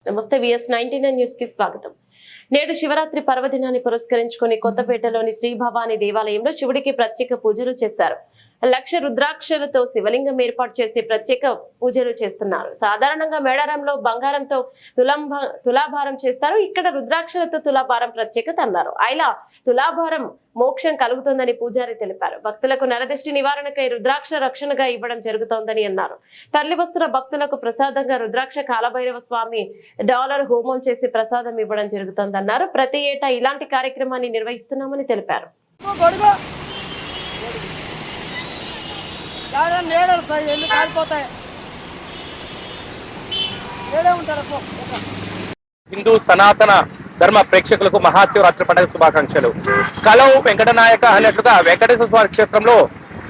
నమస్తే VS99 news కి స్వాగతం. నేడు శివరాత్రి పర్వదినాన్ని పురస్కరించుకుని కొత్తపేటలోని శ్రీ భవానీ దేవాలయంలో శివుడికి ప్రత్యేక పూజలు చేశారు. లక్ష రుద్రాక్షలతో శివలింగం ఏర్పాటు చేసి ప్రత్యేక పూజలు చేస్తున్నారు. సాధారణంగా మేడారంలో బంగారంతో తులాభారం చేస్తారు. ఇక్కడ రుద్రాక్షలతో తులాభారం ప్రత్యేకత అన్నారు. అయిలా తులాభారం మోక్షం కలుగుతుందని పూజారి తెలిపారు. భక్తులకు నరదిష్టి నివారణకై రుద్రాక్ష రక్షణగా ఇవ్వడం జరుగుతోందని అన్నారు. తరలి వస్తున్న భక్తులకు ప్రసాదంగా రుద్రాక్ష కాలభైరవ స్వామి డాలర్ హోమం చేసి ప్రసాదం ఇవ్వడం జరుగుతోందన్నారు. ప్రతి ఏటా ఇలాంటి కార్యక్రమాన్ని నిర్వహిస్తున్నామని తెలిపారు. హిందూ సనాతన ధర్మ ప్రేక్షకులకు మహాశివరాత్రి పండుగ శుభాకాంక్షలు. కలవు వెంకటనాయక అన్నట్లుగా వెంకటేశ్వర స్వామి క్షేత్రంలో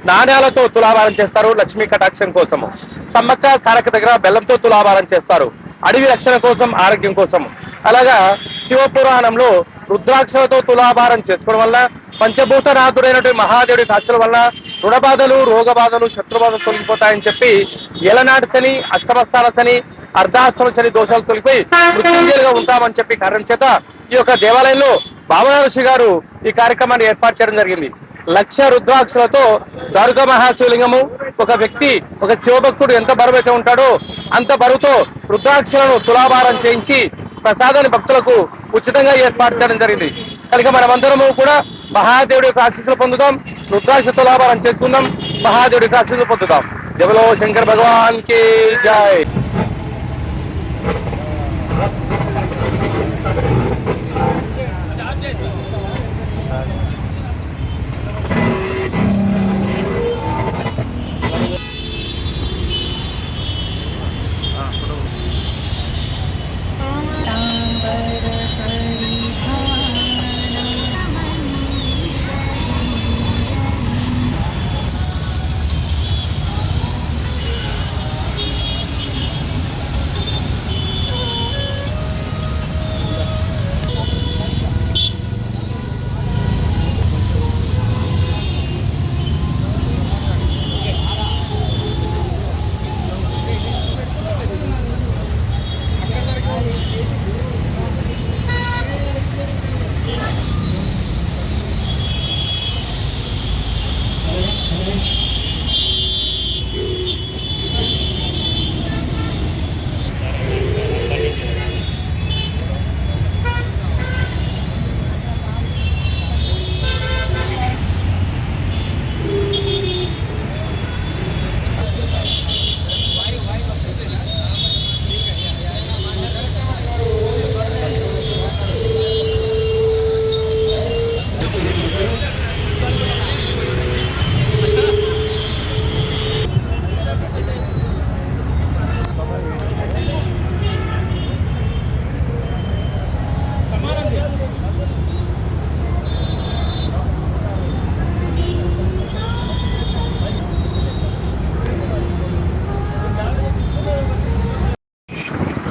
నాణ్యాలతో తులాభారం చేస్తారు. లక్ష్మీ కటాక్షం కోసము. సమ్మక్క సారక దగ్గర బెల్లంతో తులాభారం చేస్తారు. అడవి రక్షణ కోసం, ఆరోగ్యం కోసం. అలాగా శివపురాణంలో రుద్రాక్షలతో తులాభారం చేసుకోవడం వల్ల పంచభూతనాథుడైనటువంటి మహాదేవుడి కాక్షల వల్ల రుణబాధలు, రోగబాధలు, శత్రుబాధలు తొలగిపోతాయని చెప్పి ఏలనాటి శని, అష్టమస్థాన శని, అర్ధాష్టమ శని దోషాలు తొలగిపోయి మృత్యుంజయులుగా ఉంటామని చెప్పి కారణం చేత ఈ యొక్క దేవాలయంలో బాబనాఋషి గారు ఈ కార్యక్రమాన్ని ఏర్పాటు చేయడం జరిగింది. లక్ష రుద్రాక్షలతో దారుక మహాశివలింగము, ఒక వ్యక్తి, ఒక శివభక్తుడు ఎంత బరువు అయితే ఉంటాడో అంత బరువుతో రుద్రాక్షలను తులాభారం చేయించి ప్రసాదాన్ని భక్తులకు ఉచితంగా ఏర్పాటు చేయడం జరిగింది. కనుక మనమందరము కూడా మహాదేవుడి యొక్క ఆశీస్సులు పొందుదాం, రుద్రాక్ష తులాభారం చేసుకుందాం, మహాదేవుడి యొక్క ఆశీస్సులు పొందుదాం. జయలో శంకర్ భగవాన్ కి జై.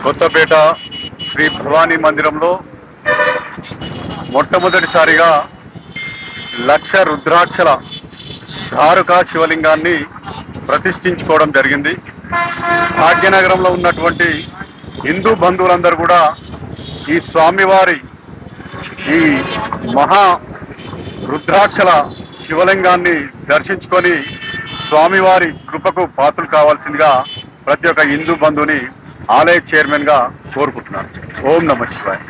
కొత్తపేట శ్రీ భవానీ మందిరంలో మొట్టమొదటిసారిగా లక్ష రుద్రాక్షల ధారుక శివలింగాన్ని ప్రతిష్ఠించుకోవడం జరిగింది. భాగ్యనగరంలో ఉన్నటువంటి హిందూ బంధువులందరూ కూడా ఈ స్వామివారి ఈ మహా రుద్రాక్షల శివలింగాన్ని దర్శించుకొని స్వామివారి కృపకు పాత్రలు కావాల్సిందిగా ప్రతి ఒక్క హిందూ బంధువుని ఆలయ చైర్మన్ గా కోరుకుంటున్నాను. ఓం నమః శివాయ.